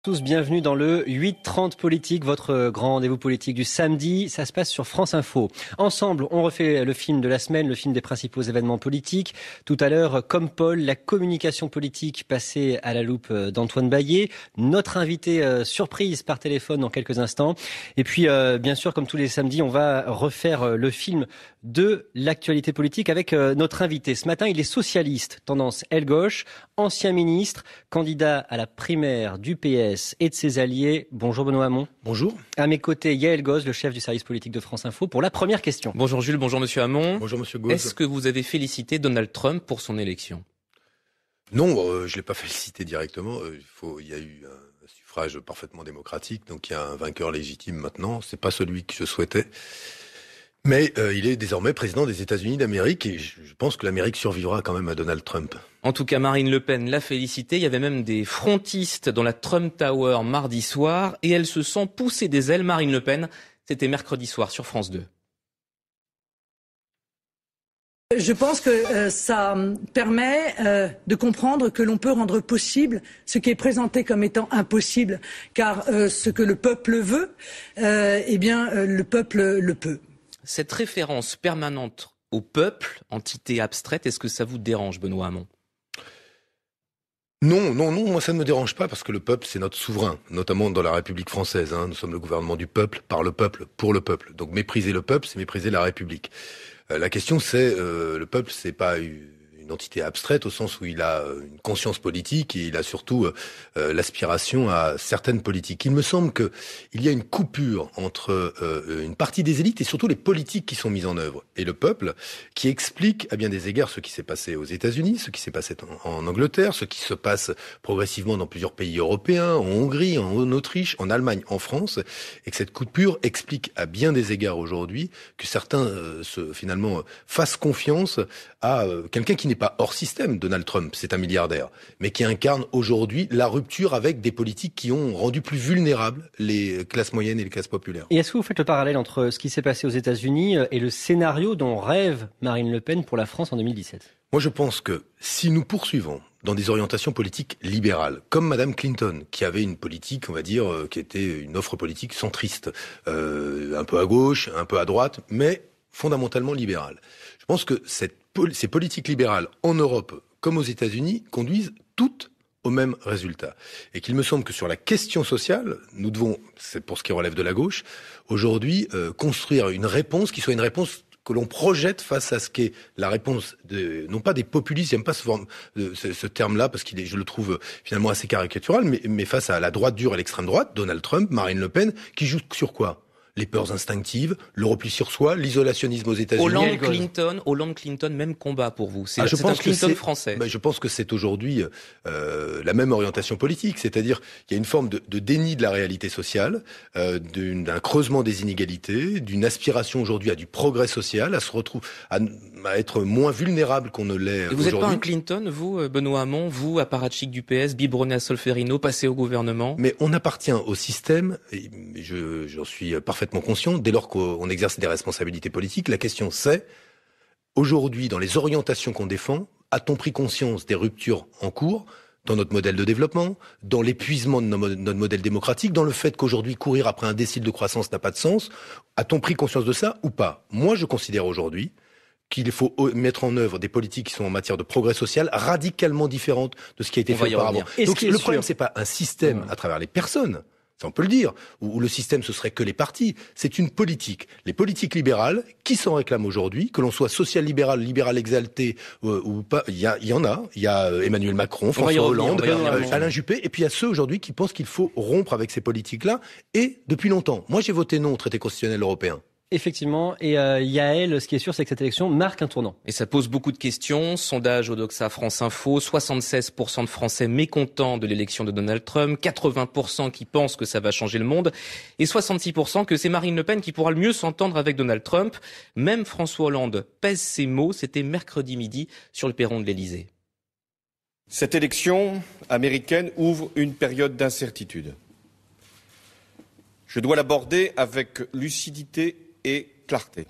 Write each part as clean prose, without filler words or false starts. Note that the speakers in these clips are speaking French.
Tous bienvenue dans le 8h30 politique, votre grand rendez-vous politique du samedi. Ça se passe sur France Info. Ensemble, on refait le film de la semaine, le film des principaux événements politiques. Tout à l'heure, comme Paul, la communication politique passée à la loupe d'Antoine Baillet. Notre invité surprise par téléphone dans quelques instants. Et puis, bien sûr, comme tous les samedis, on va refaire le film de l'actualité politique avec notre invité. Ce matin, il est socialiste, tendance aile-gauche, ancien ministre, candidat à la primaire du PS et de ses alliés. Bonjour Benoît Hamon. Bonjour. À mes côtés, Yael Goz, le chef du service politique de France Info, pour la première question. Bonjour Jules, bonjour Monsieur Hamon. Bonjour Monsieur Goz. Est-ce que vous avez félicité Donald Trump pour son élection ? Non, je l'ai pas félicité directement. Il y a eu un suffrage parfaitement démocratique, donc il y a un vainqueur légitime maintenant. C'est pas celui que je souhaitais. Mais il est désormais président des États-Unis d'Amérique et je pense que l'Amérique survivra quand même à Donald Trump. En tout cas, Marine Le Pen l'a félicité. Il y avait même des frontistes dans la Trump Tower mardi soir et elle se sent pousser des ailes. Marine Le Pen, c'était mercredi soir sur France 2. Je pense que ça permet de comprendre que l'on peut rendre possible ce qui est présenté comme étant impossible, car ce que le peuple veut, le peuple le peut. Cette référence permanente au peuple, entité abstraite, est-ce que ça vous dérange, Benoît Hamon ? Non, moi ça ne me dérange pas parce que le peuple c'est notre souverain, notamment dans la République française. Nous sommes le gouvernement du peuple, par le peuple, pour le peuple. Donc mépriser le peuple, c'est mépriser la République. La question c'est, le peuple c'est pas une entité abstraite au sens où il a une conscience politique et il a surtout l'aspiration à certaines politiques. Il me semble que il y a une coupure entre une partie des élites et surtout les politiques qui sont mises en œuvre et le peuple qui explique à bien des égards ce qui s'est passé aux États-Unis, ce qui s'est passé en Angleterre, ce qui se passe progressivement dans plusieurs pays européens, en Hongrie, en Autriche, en Allemagne, en France, et que cette coupure explique à bien des égards aujourd'hui que certains finalement fassent confiance à quelqu'un qui n'est pas hors système, Donald Trump, c'est un milliardaire, mais qui incarne aujourd'hui la rupture avec des politiques qui ont rendu plus vulnérables les classes moyennes et les classes populaires. Et est-ce que vous faites le parallèle entre ce qui s'est passé aux États-Unis et le scénario dont rêve Marine Le Pen pour la France en 2017 ? Moi, je pense que si nous poursuivons dans des orientations politiques libérales, comme Madame Clinton, qui avait une politique, on va dire, qui était une offre politique centriste, un peu à gauche, un peu à droite, mais fondamentalement libérale. Je pense que ces politiques libérales en Europe comme aux États-Unis conduisent toutes au même résultat. Et qu'il me semble que sur la question sociale, nous devons, c'est pour ce qui relève de la gauche, aujourd'hui construire une réponse qui soit une réponse que l'on projette face à ce qu'est la réponse non pas des populistes, j'aime pas ce terme-là parce je le trouve finalement assez caricatural, mais face à la droite dure et l'extrême droite, Donald Trump, Marine Le Pen, qui jouent sur quoi ? Les peurs instinctives, le repli sur soi, l'isolationnisme aux États-Unis. Hollande, Clinton, même combat pour vous. C'est un Clinton français. Je pense que c'est aujourd'hui la même orientation politique, c'est-à-dire qu'il y a une forme de déni de la réalité sociale, d'un creusement des inégalités, d'une aspiration aujourd'hui à du progrès social, à être moins vulnérable qu'on ne l'est aujourd'hui. Vous n'êtes pas un Clinton, vous, Benoît Hamon, vous, apparatchik du PS, biberonné à Solferino, passé au gouvernement ? Mais on appartient au système, et j'en suis parfaitement conscient, dès lors qu'on exerce des responsabilités politiques, la question c'est, aujourd'hui, dans les orientations qu'on défend, a-t-on pris conscience des ruptures en cours dans notre modèle de développement, dans l'épuisement de notre modèle démocratique, dans le fait qu'aujourd'hui, courir après un décile de croissance n'a pas de sens? A-t-on pris conscience de ça ou pas? Moi, je considère aujourd'hui qu'il faut mettre en œuvre des politiques qui sont en matière de progrès social radicalement différentes de ce qui a été fait auparavant. Donc le problème, c'est pas un système à travers les personnes, ça on peut le dire, ou le système ce serait que les partis, c'est une politique. Les politiques libérales qui s'en réclament aujourd'hui, que l'on soit social-libéral, libéral exalté ou pas, il y en a. Il y a Emmanuel Macron, François Hollande, Alain Juppé, et puis il y a ceux aujourd'hui qui pensent qu'il faut rompre avec ces politiques-là, et depuis longtemps. Moi j'ai voté non au traité constitutionnel européen. Effectivement, et Yael, ce qui est sûr, c'est que cette élection marque un tournant. Et ça pose beaucoup de questions. Sondage Odoxa France Info, 76% de Français mécontents de l'élection de Donald Trump, 80% qui pensent que ça va changer le monde, et 66% que c'est Marine Le Pen qui pourra le mieux s'entendre avec Donald Trump. Même François Hollande pèse ses mots, c'était mercredi midi sur le perron de l'Élysée. Cette élection américaine ouvre une période d'incertitude. Je dois l'aborder avec lucidité et clarté,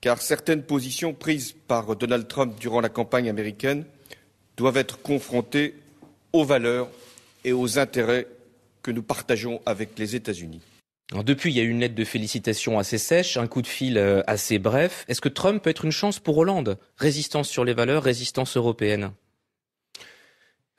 car certaines positions prises par Donald Trump durant la campagne américaine doivent être confrontées aux valeurs et aux intérêts que nous partageons avec les États-Unis. Alors depuis, il y a eu une lettre de félicitations assez sèche, un coup de fil assez bref. Est-ce que Trump peut être une chance pour Hollande ? Résistance sur les valeurs, résistance européenne.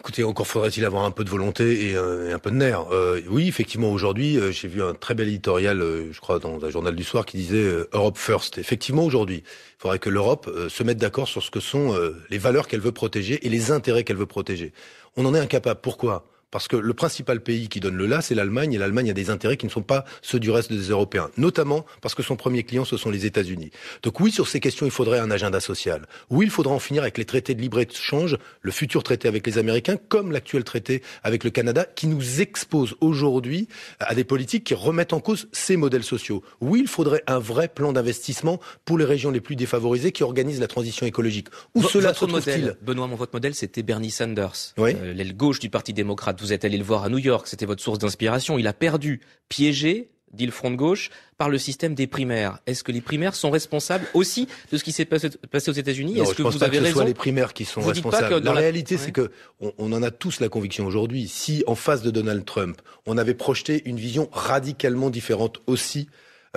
Écoutez, encore faudrait-il avoir un peu de volonté et un peu de nerfs. Oui, effectivement, aujourd'hui, j'ai vu un très bel éditorial, je crois, dans un journal du soir qui disait Europe First. Effectivement, aujourd'hui, il faudrait que l'Europe se mette d'accord sur ce que sont les valeurs qu'elle veut protéger et les intérêts qu'elle veut protéger. On en est incapable. Pourquoi ? Parce que le principal pays qui donne le là, c'est l'Allemagne, et l'Allemagne a des intérêts qui ne sont pas ceux du reste des Européens, notamment parce que son premier client, ce sont les États-Unis. Donc oui, sur ces questions, il faudrait un agenda social. Oui, il faudra en finir avec les traités de libre-échange, le futur traité avec les Américains, comme l'actuel traité avec le Canada, qui nous expose aujourd'hui à des politiques qui remettent en cause ces modèles sociaux. Oui, il faudrait un vrai plan d'investissement pour les régions les plus défavorisées qui organisent la transition écologique. Où cela se trouve-t-il ? Benoît, votre modèle, c'était Bernie Sanders, oui. L'aile gauche du Parti démocrate. Vous êtes allé le voir à New York, c'était votre source d'inspiration. Il a perdu, piégé, dit le Front de gauche, par le système des primaires. Est-ce que les primaires sont responsables aussi de ce qui s'est passé aux États-Unis ? Est-ce que vous avez raison ? Ce soit les primaires qui sont responsables. La réalité, c'est que on en a tous la conviction aujourd'hui. Si en face de Donald Trump, on avait projeté une vision radicalement différente aussi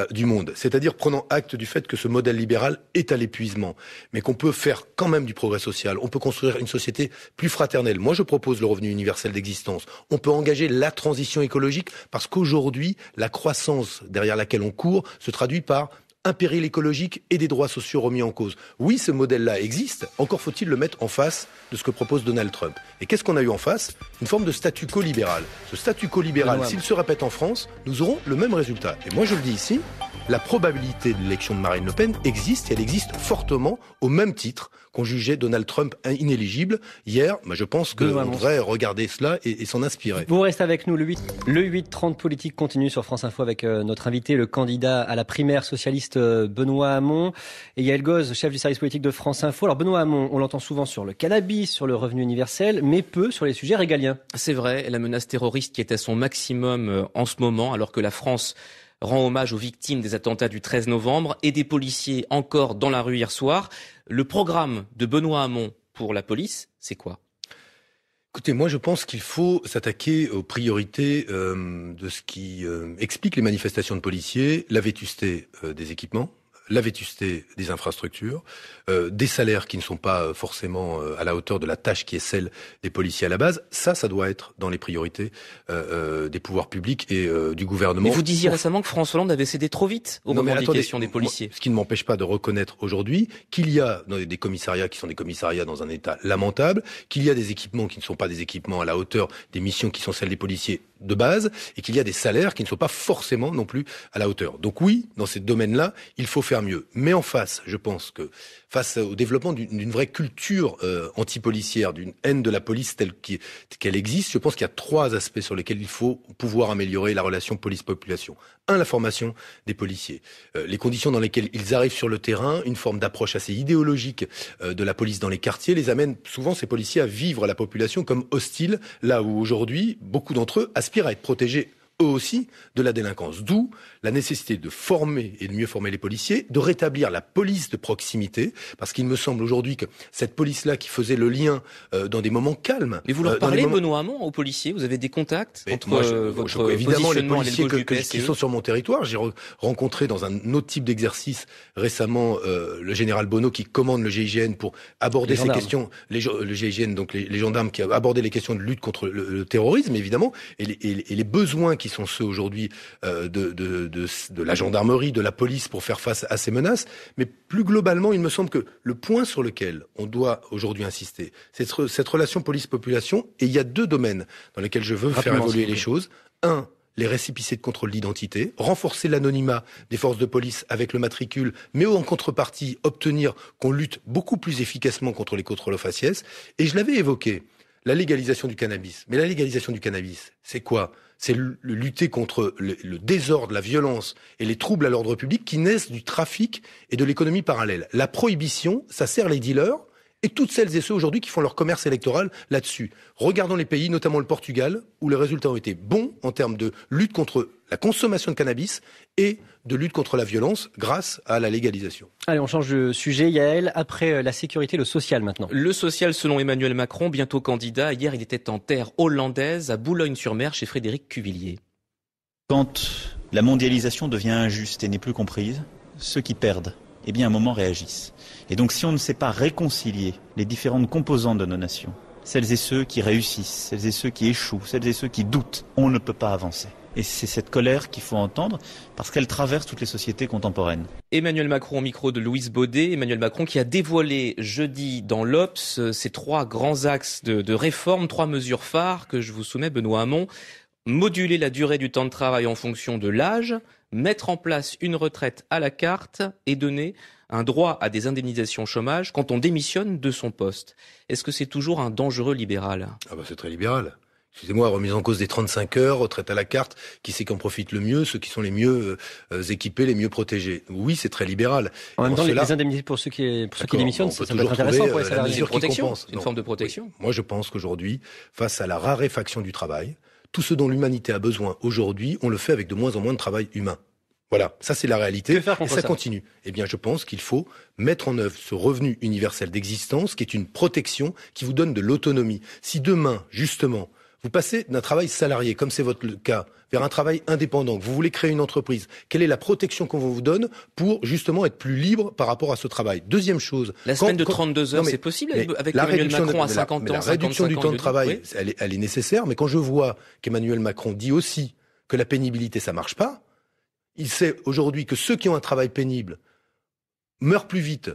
du monde, c'est-à-dire prenant acte du fait que ce modèle libéral est à l'épuisement, mais qu'on peut faire quand même du progrès social, on peut construire une société plus fraternelle. Moi, je propose le revenu universel d'existence. On peut engager la transition écologique parce qu'aujourd'hui, la croissance derrière laquelle on court se traduit par un péril écologique et des droits sociaux remis en cause. Oui, ce modèle-là existe, encore faut-il le mettre en face de ce que propose Donald Trump. Et qu'est-ce qu'on a eu en face ? Une forme de statu quo libéral. Ce statu quo libéral, s'il se répète en France, nous aurons le même résultat. Et moi je le dis ici, la probabilité de l'élection de Marine Le Pen existe, et elle existe fortement au même titre qu'on jugeait Donald Trump inéligible hier. Je pense qu'on devrait regarder cela et s'en inspirer. Vous restez avec nous, le 8-30 politique continue sur France Info avec notre invité, le candidat à la primaire socialiste Benoît Hamon et Yael Goz, chef du service politique de France Info. Alors Benoît Hamon, on l'entend souvent sur le cannabis, sur le revenu universel, mais peu sur les sujets régaliens. C'est vrai, la menace terroriste qui est à son maximum en ce moment, alors que la France rend hommage aux victimes des attentats du 13 novembre et des policiers encore dans la rue hier soir. Le programme de Benoît Hamon pour la police, c'est quoi ? Écoutez, moi je pense qu'il faut s'attaquer aux priorités de ce qui explique les manifestations de policiers, la vétusté des équipements, la vétusté des infrastructures, des salaires qui ne sont pas forcément à la hauteur de la tâche qui est celle des policiers à la base. Ça doit être dans les priorités des pouvoirs publics et du gouvernement. Mais vous disiez récemment que François Hollande avait cédé trop vite aux revendications des policiers. Ce qui ne m'empêche pas de reconnaître aujourd'hui qu'il y a des commissariats qui sont des commissariats dans un état lamentable, qu'il y a des équipements qui ne sont pas des équipements à la hauteur des missions qui sont celles des policiers de base, et qu'il y a des salaires qui ne sont pas forcément non plus à la hauteur. Donc oui, dans ces domaines-là, il faut faire mieux. Mais en face, je pense que face au développement d'une vraie culture anti-policière, d'une haine de la police telle qu'elle existe, je pense qu'il y a 3 aspects sur lesquels il faut pouvoir améliorer la relation police-population. 1, la formation des policiers. Les conditions dans lesquelles ils arrivent sur le terrain, une forme d'approche assez idéologique de la police dans les quartiers, les amène souvent ces policiers à vivre la population comme hostile, là où aujourd'hui, beaucoup d'entre eux aspirent à être protégés eux aussi de la délinquance. D'où la nécessité de former et de mieux former les policiers, de rétablir la police de proximité, parce qu'il me semble aujourd'hui que cette police-là qui faisait le lien dans des moments calmes... Mais vous leur parlez, Benoît Hamon, aux policiers ? Vous avez des contacts entre votre évidemment, les policiers et qui sont sur mon territoire. J'ai rencontré dans un autre type d'exercice récemment le général Bonneau qui commande le GIGN pour aborder ces questions. Le GIGN, donc les gendarmes qui a abordé les questions de lutte contre le terrorisme, évidemment, et les besoins qui sont ceux aujourd'hui de la gendarmerie, de la police pour faire face à ces menaces. Mais plus globalement, il me semble que le point sur lequel on doit aujourd'hui insister, c'est cette relation police-population. Et il y a 2 domaines dans lesquels je veux faire évoluer les choses. 1, les récépissés de contrôle d'identité, renforcer l'anonymat des forces de police avec le matricule, mais en contrepartie, obtenir qu'on lutte beaucoup plus efficacement contre les contrôles aux faciès. Et je l'avais évoqué, la légalisation du cannabis. Mais la légalisation du cannabis, c'est quoi ? C'est lutter contre le désordre, la violence et les troubles à l'ordre public qui naissent du trafic et de l'économie parallèle. La prohibition, ça sert les dealers et toutes celles et ceux aujourd'hui qui font leur commerce électoral là-dessus. Regardons les pays, notamment le Portugal, où les résultats ont été bons en termes de lutte contre la consommation de cannabis et de lutte contre la violence grâce à la légalisation. Allez, on change de sujet, Yael. Après la sécurité, le social maintenant. Le social, selon Emmanuel Macron, bientôt candidat. Hier, il était en terre hollandaise, à Boulogne-sur-Mer, chez Frédéric Cuvillier. Quand la mondialisation devient injuste et n'est plus comprise, ceux qui perdent, eh bien, à un moment réagissent. Et donc, si on ne sait pas réconcilier les différentes composantes de nos nations, celles et ceux qui réussissent, celles et ceux qui échouent, celles et ceux qui doutent, on ne peut pas avancer. Et c'est cette colère qu'il faut entendre parce qu'elle traverse toutes les sociétés contemporaines. Emmanuel Macron au micro de Louise Baudet. Emmanuel Macron qui a dévoilé jeudi dans l'Obs ces 3 grands axes de réforme, 3 mesures phares que je vous soumets, Benoît Hamon. Moduler la durée du temps de travail en fonction de l'âge, mettre en place une retraite à la carte et donner un droit à des indemnisations chômage quand on démissionne de son poste. Est-ce que c'est toujours un dangereux libéral ? C'est très libéral. Excusez-moi, remise en cause des 35 heures, retraite à la carte, qui c'est qui en profite le mieux, ceux qui sont les mieux équipés, les mieux protégés. Oui, c'est très libéral. En même temps, les indemnités pour ceux qui démissionnent, ça peut être intéressant pour les salariés. C'est une forme de protection. Oui. Moi, je pense qu'aujourd'hui, face à la raréfaction du travail, tout ce dont l'humanité a besoin aujourd'hui, on le fait avec de moins en moins de travail humain. Voilà, ça c'est la réalité, et ça continue. Eh bien, je pense qu'il faut mettre en œuvre ce revenu universel d'existence, qui est une protection qui vous donne de l'autonomie. Si demain, justement, vous passez d'un travail salarié, comme c'est votre cas, vers un travail indépendant, que vous voulez créer une entreprise, quelle est la protection qu'on vous donne pour justement être plus libre par rapport à ce travail ? Deuxième chose... La semaine de 32 heures, c'est possible avec Emmanuel Macron à 50 ans, la réduction du temps de travail, oui. elle est nécessaire, mais quand je vois qu'Emmanuel Macron dit aussi que la pénibilité, ça marche pas, il sait aujourd'hui que ceux qui ont un travail pénible meurent plus vite,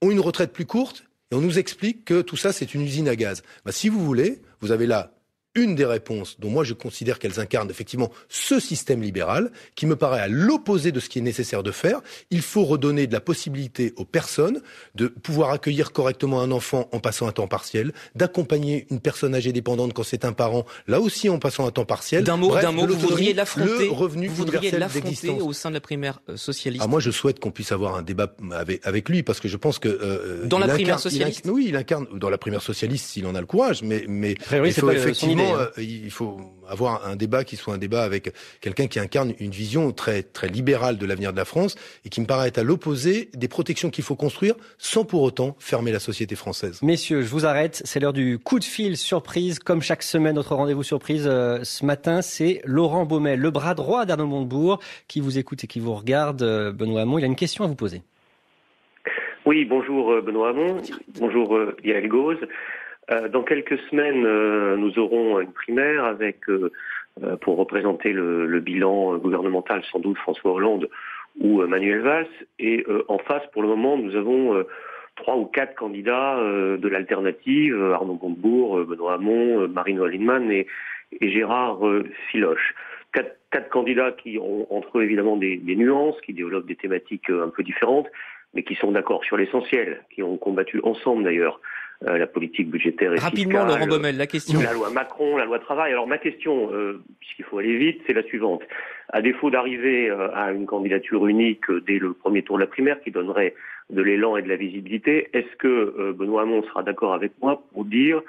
ont une retraite plus courte, et on nous explique que tout ça, c'est une usine à gaz. Si vous voulez, vous avez là une des réponses dont moi je considère qu'elles incarnent effectivement ce système libéral qui me paraît à l'opposé de ce qui est nécessaire de faire. Il faut redonner de la possibilité aux personnes de pouvoir accueillir correctement un enfant en passant un temps partiel, d'accompagner une personne âgée dépendante quand c'est un parent, là aussi en passant un temps partiel. D'un mot, vous voudriez l'affronter, le revenu universel d'existence au sein de la primaire socialiste. Moi je souhaite qu'on puisse avoir un débat avec lui parce que je pense que dans la primaire socialiste. Oui, il incarne dans la primaire socialiste s'il en a le courage, mais il faut effectivement il faut avoir un débat qui soit un débat avec quelqu'un qui incarne une vision très, très libérale de l'avenir de la France et qui me paraît être à l'opposé des protections qu'il faut construire sans pour autant fermer la société française. Messieurs, je vous arrête. C'est l'heure du coup de fil surprise. Comme chaque semaine, notre rendez-vous surprise ce matin, c'est Laurent Baumel, le bras droit d'Arnaud Montebourg, qui vous écoute et qui vous regarde. Benoît Hamon, il a une question à vous poser. Oui, bonjour Benoît Hamon. Bonjour Yael Gauze. Dans quelques semaines, nous aurons une primaire avec, pour représenter le bilan gouvernemental, sans doute François Hollande ou Manuel Valls. Et en face, pour le moment, nous avons 3 ou 4 candidats de l'alternative, Arnaud Montebourg, Benoît Hamon, Marine Wallingman et Gérard Filoche. 4 candidats qui ont entre eux évidemment des nuances, qui développent des thématiques un peu différentes, mais qui sont d'accord sur l'essentiel, qui ont combattu ensemble d'ailleurs la politique budgétaire et rapidement, fiscale. Laurent Baumel, la question. La loi Macron, la loi travail. Alors ma question, puisqu'il faut aller vite, c'est la suivante. À défaut d'arriver à une candidature unique dès le premier tour de la primaire, qui donnerait de l'élan et de la visibilité, est-ce que Benoît Hamon sera d'accord avec moi pour dire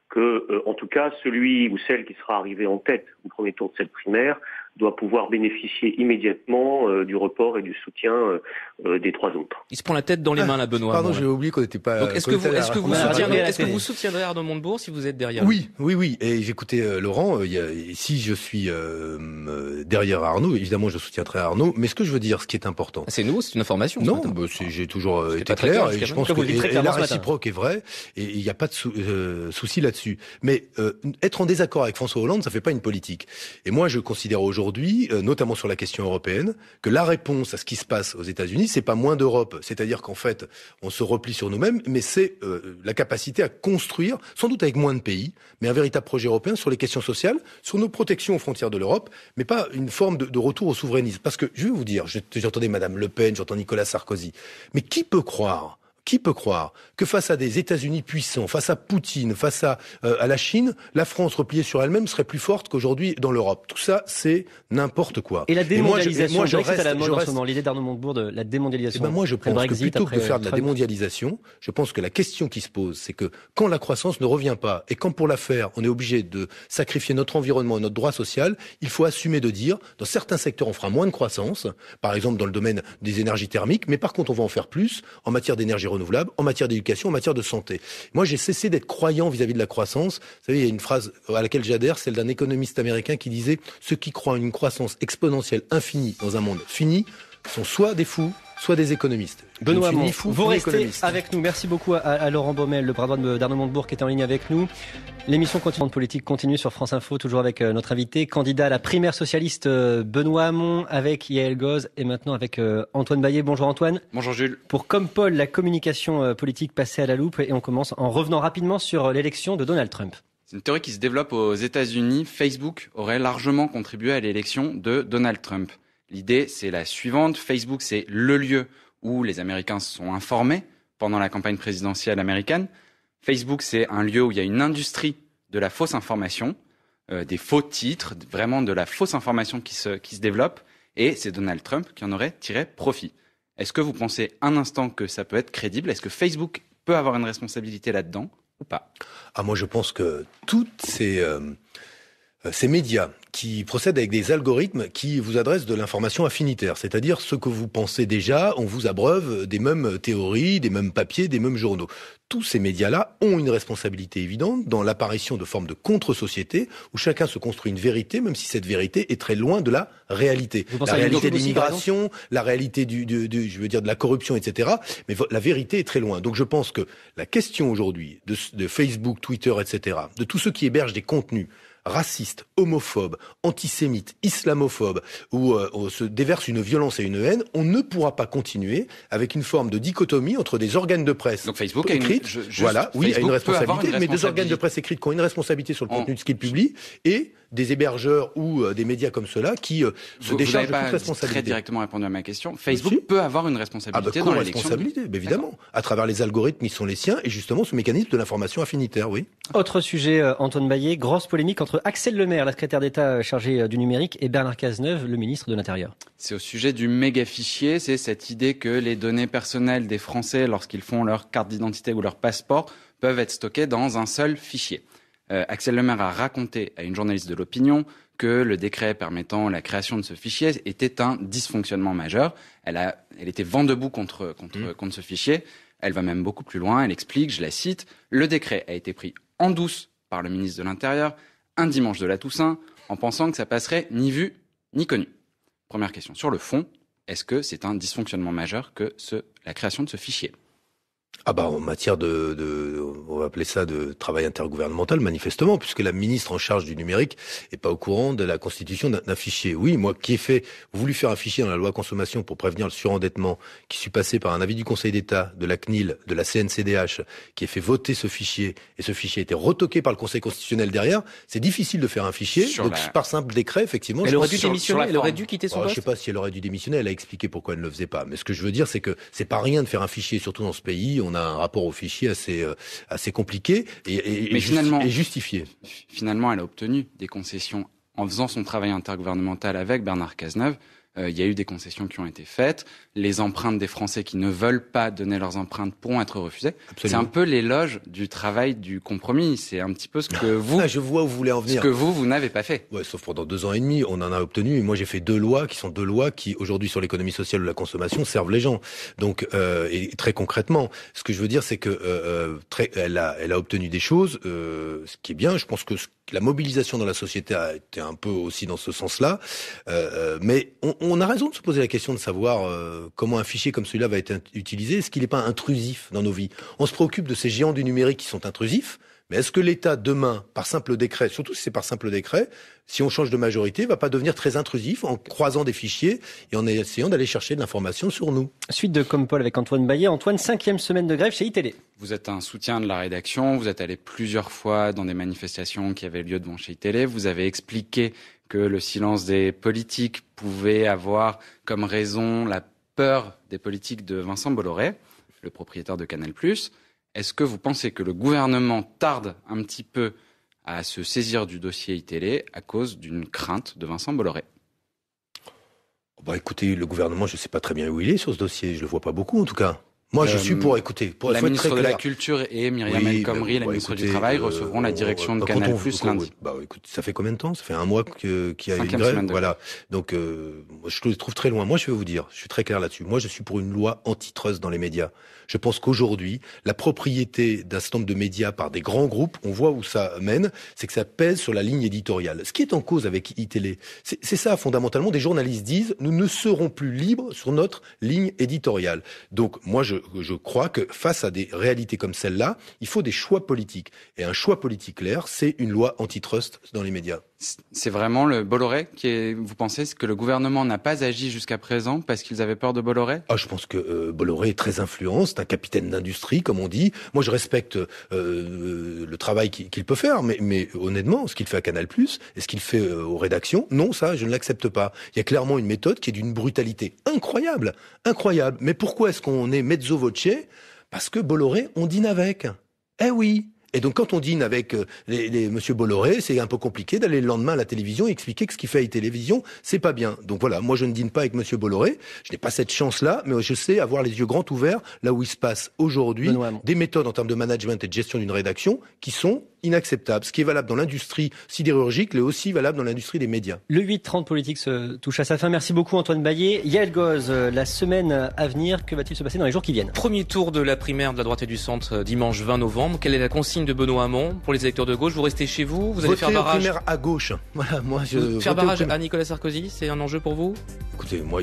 que, en tout cas, celui ou celle qui sera arrivé en tête au premier tour de cette primaire doit pouvoir bénéficier immédiatement du report et du soutien des 3 autres. Il se prend la tête dans les mains, là, Benoît. Pardon, j'ai oublié qu'on n'était pas... Donc, est-ce que vous soutiendrez Arnaud Montebourg si vous êtes derrière lui ? Oui. Et j'écoutais Laurent, si je suis derrière Arnaud, évidemment, je soutiendrai Arnaud. Mais ce que je veux dire, ce qui est important... C'est nous, c'est une information. Non, j'ai toujours été clair. Et je pense que la réciproque est vraie. Et il n'y a pas de souci là-dessus. Mais être en désaccord avec François Hollande, ça fait pas une politique. Et moi, je considère aujourd'hui, notamment sur la question européenne, que la réponse à ce qui se passe aux États-Unis, c'est pas moins d'Europe. C'est-à-dire qu'en fait, on se replie sur nous-mêmes, mais c'est la capacité à construire, sans doute avec moins de pays, mais un véritable projet européen sur les questions sociales, sur nos protections aux frontières de l'Europe, mais pas une forme de retour au souverainisme. Parce que, je vais vous dire, j'entendais Madame Le Pen, j'entends Nicolas Sarkozy, mais qui peut croire Qui peut croire que face à des États-Unis puissants, face à Poutine, face à la Chine, la France repliée sur elle-même serait plus forte qu'aujourd'hui dans l'Europe? Tout ça, c'est n'importe quoi. Et la démondialisation, je c'est à la mode en ce moment, l'idée d'Arnaud Montebourg de la démondialisation. Moi, je pense que plutôt que de faire de la démondialisation, je pense que la question qui se pose, c'est que quand la croissance ne revient pas et quand pour la faire, on est obligé de sacrifier notre environnement et notre droit social, il faut assumer de dire, dans certains secteurs, on fera moins de croissance, par exemple dans le domaine des énergies thermiques, mais par contre, on va en faire plus en matière d'énergie renouvelable, en matière d'éducation, en matière de santé. Moi, j'ai cessé d'être croyant vis-à-vis de la croissance. Vous savez, il y a une phrase à laquelle j'adhère, celle d'un économiste américain qui disait « Ceux qui croient en une croissance exponentielle infinie dans un monde fini sont soit des fous, soit des économistes. » Benoît Hamon, vous restez avec nous. Merci beaucoup à Laurent Baumel, le bras droit d'Arnaud Montebourg qui est en ligne avec nous. L'émission politique continue sur France Info, toujours avec notre invité, candidat à la primaire socialiste Benoît Hamon, avec Yael Goz et maintenant avec Antoine Baillet. Bonjour Antoine. Bonjour Jules. Pour Comme Paul, la communication politique passée à la loupe et on commence en revenant rapidement sur l'élection de Donald Trump. C'est une théorie qui se développe aux États-Unis. Facebook aurait largement contribué à l'élection de Donald Trump. L'idée, c'est la suivante. Facebook, c'est le lieu où les Américains sont informés pendant la campagne présidentielle américaine. Facebook, c'est un lieu où il y a une industrie de la fausse information, des faux titres, vraiment de la fausse information qui se développe. Et c'est Donald Trump qui en aurait tiré profit. Est-ce que vous pensez un instant que ça peut être crédible? Est-ce que Facebook peut avoir une responsabilité là-dedans ou pas? Moi, je pense que toutes ces médias qui procèdent avec des algorithmes qui vous adressent de l'information affinitaire, c'est-à-dire ce que vous pensez déjà, on vous abreuve des mêmes théories, des mêmes papiers, des mêmes journaux. Tous ces médias-là ont une responsabilité évidente dans l'apparition de formes de contre-sociétés où chacun se construit une vérité, même si cette vérité est très loin de la réalité. La réalité de l'immigration, la réalité de la corruption, etc. Mais la vérité est très loin. Donc je pense que la question aujourd'hui de Facebook, Twitter, etc., de tous ceux qui hébergent des contenus racistes, homophobes, antisémites, islamophobes, où on se déverse une violence et une haine, on ne pourra pas continuer avec une forme de dichotomie entre des organes de presse. Donc Facebook écrites, a une responsabilité, mais des organes de presse écrites qui ont une responsabilité sur le contenu de ce qu'ils publient, et des hébergeurs ou des médias comme ceux-là qui se déchargent de toute responsabilité. Vous n'avez pas très directement répondu à ma question. Facebook peut avoir une responsabilité dans l'élection. Responsabilité, évidemment, à travers les algorithmes qui sont les siens et justement ce mécanisme de l'information affinitaire, oui. Autre sujet, Antoine Baillet, grosse polémique entre Axel Lemaire, la secrétaire d'État chargée du numérique, et Bernard Cazeneuve, le ministre de l'Intérieur. C'est au sujet du méga fichier, c'est cette idée que les données personnelles des Français, lorsqu'ils font leur carte d'identité ou leur passeport, peuvent être stockées dans un seul fichier. Axel Lemaire a raconté à une journaliste de l'opinion que le décret permettant la création de ce fichier était un dysfonctionnement majeur. Elle était vent debout contre ce fichier. Elle va même beaucoup plus loin. Elle explique, je la cite, « Le décret a été pris en douce par le ministre de l'Intérieur un dimanche de la Toussaint en pensant que ça passerait ni vu ni connu. » Première question. Sur le fond, est-ce que c'est un dysfonctionnement majeur que la création de ce fichier ? En matière on va appeler ça de travail intergouvernemental, manifestement, puisque la ministre en charge du numérique est pas au courant de la constitution d'un fichier. Oui, moi qui ai voulu faire un fichier dans la loi consommation pour prévenir le surendettement, qui suis passé par un avis du Conseil d'État, de la CNIL, de la CNCDH, qui ai fait voter ce fichier, et ce fichier a été retoqué par le Conseil constitutionnel derrière, c'est difficile de faire un fichier, par simple décret, effectivement. Elle aurait dû démissionner, elle aurait dû quitter son poste. Je sais pas si elle aurait dû démissionner, elle a expliqué pourquoi elle ne le faisait pas. Mais ce que je veux dire, c'est que c'est pas rien de faire un fichier, surtout dans ce pays. On a un rapport au fichier assez compliqué et justifié. Finalement, elle a obtenu des concessions en faisant son travail intergouvernemental avec Bernard Cazeneuve. Il y a eu des concessions qui ont été faites. Les empreintes des Français qui ne veulent pas donner leurs empreintes pourront être refusées. Absolument. C'est un peu l'éloge du travail du compromis. C'est un petit peu ce que vous... je vois où vous voulez en venir. Ce que vous n'avez pas fait. Ouais, sauf pendant 2 ans et demi, on en a obtenu. Et moi, j'ai fait 2 lois qui, aujourd'hui, sur l'économie sociale ou la consommation, servent les gens. Donc, et très concrètement, ce que je veux dire, c'est que elle a obtenu des choses, ce qui est bien. Je pense que la mobilisation dans la société a été un peu aussi dans ce sens-là. Mais on a raison de se poser la question de savoir comment un fichier comme celui-là va être utilisé. Est-ce qu'il n'est pas intrusif dans nos vies ? On se préoccupe de ces géants du numérique qui sont intrusifs, mais est-ce que l'État, demain, par simple décret, surtout si c'est par simple décret, si on change de majorité, va pas devenir très intrusif en croisant des fichiers et en essayant d'aller chercher de l'information sur nous ? Suite de Comme Paul avec Antoine Baillet. Antoine, 5e semaine de grève chez iTélé. Vous êtes un soutien de la rédaction, vous êtes allé plusieurs fois dans des manifestations qui avaient lieu devant chez iTélé, vous avez expliqué que le silence des politiques pouvait avoir comme raison la peur des politiques de Vincent Bolloré. le propriétaire de Canal+. Est-ce que vous pensez que le gouvernement tarde un petit peu à se saisir du dossier iTélé à cause d'une crainte de Vincent Bolloré ? Écoutez, le gouvernement, je ne sais pas très bien où il est sur ce dossier. Je ne le vois pas beaucoup, en tout cas. Moi, je suis pour écouter. La ministre de la Culture et Myriam El Khomri, la ministre du Travail, recevront la direction de Canal+ lundi. Écoute, ça fait combien de temps ? Ça fait un mois qu'il y a une grève. Semaine de voilà. Donc, je le trouve très loin. Moi, je vais vous dire, je suis très clair là-dessus. Moi, je suis pour une loi antitrust dans les médias. Je pense qu'aujourd'hui, la propriété d'un certain nombre de médias par des grands groupes, on voit où ça mène, c'est que ça pèse sur la ligne éditoriale. Ce qui est en cause avec iTélé, c'est ça fondamentalement. Des journalistes disent, nous ne serons plus libres sur notre ligne éditoriale. Donc, moi, je crois que face à des réalités comme celle-là, il faut des choix politiques. Et un choix politique clair, c'est une loi antitrust dans les médias. C'est vraiment le Bolloré vous pensez que le gouvernement n'a pas agi jusqu'à présent parce qu'ils avaient peur de Bolloré ? Je pense que Bolloré est très influent, c'est un capitaine d'industrie, comme on dit. Moi, je respecte le travail qu'il peut faire, mais honnêtement, ce qu'il fait à Canal+, et ce qu'il fait aux rédactions, non, ça, je ne l'accepte pas. Il y a clairement une méthode qui est d'une brutalité incroyable. Mais pourquoi est-ce qu'on est mezzo voce ? Parce que Bolloré, on dîne avec. Eh oui. Et donc, quand on dîne avec Monsieur Bolloré, c'est un peu compliqué d'aller le lendemain à la télévision et expliquer que ce qu'il fait à la télévision, c'est pas bien. Donc voilà, moi je ne dîne pas avec Monsieur Bolloré. Je n'ai pas cette chance-là, mais je sais avoir les yeux grands ouverts là où il se passe aujourd'hui des méthodes en termes de management et de gestion d'une rédaction qui sont inacceptables. Ce qui est valable dans l'industrie sidérurgique, l'est aussi valable dans l'industrie des médias. Le 8-30 politique se touche à sa fin. Merci beaucoup Antoine Baillet. Yael Goz, la semaine à venir, que va-t-il se passer dans les jours qui viennent ? Premier tour de la primaire de la droite et du centre dimanche 20 novembre. Quelle est la consigne de Benoît Hamon pour les électeurs de gauche ? Vous restez chez vous ? Vous allez faire barrage ? Primaire à gauche. Voilà, moi faire barrage à Nicolas Sarkozy, c'est un enjeu pour vous ? Écoutez, moi,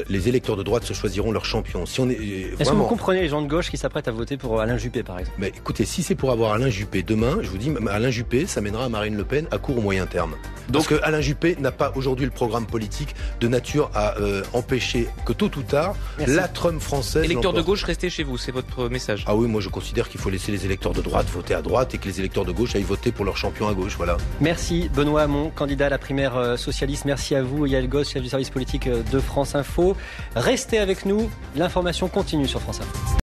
les électeurs de droite se choisiront leur champion. Si on est, Est-ce que vous comprenez les gens de gauche qui s'apprêtent à voter pour Alain Juppé, par exemple ? Mais écoutez, si c'est pour avoir Alain Juppé demain, je vous dis, Alain Juppé, ça mènera à Marine Le Pen à court ou moyen terme. Parce que Alain Juppé n'a pas aujourd'hui le programme politique de nature à empêcher que tôt ou tard, la Trump française... Électeurs de gauche, restez chez vous, c'est votre message. Ah oui, moi je considère qu'il faut laisser les électeurs de droite voter à droite et que les électeurs de gauche aillent voter pour leur champion à gauche, voilà. Merci Benoît Hamon, candidat à la primaire socialiste. Merci à vous, Yael Goz, chef du service politique de France Info. Restez avec nous, l'information continue sur France Info.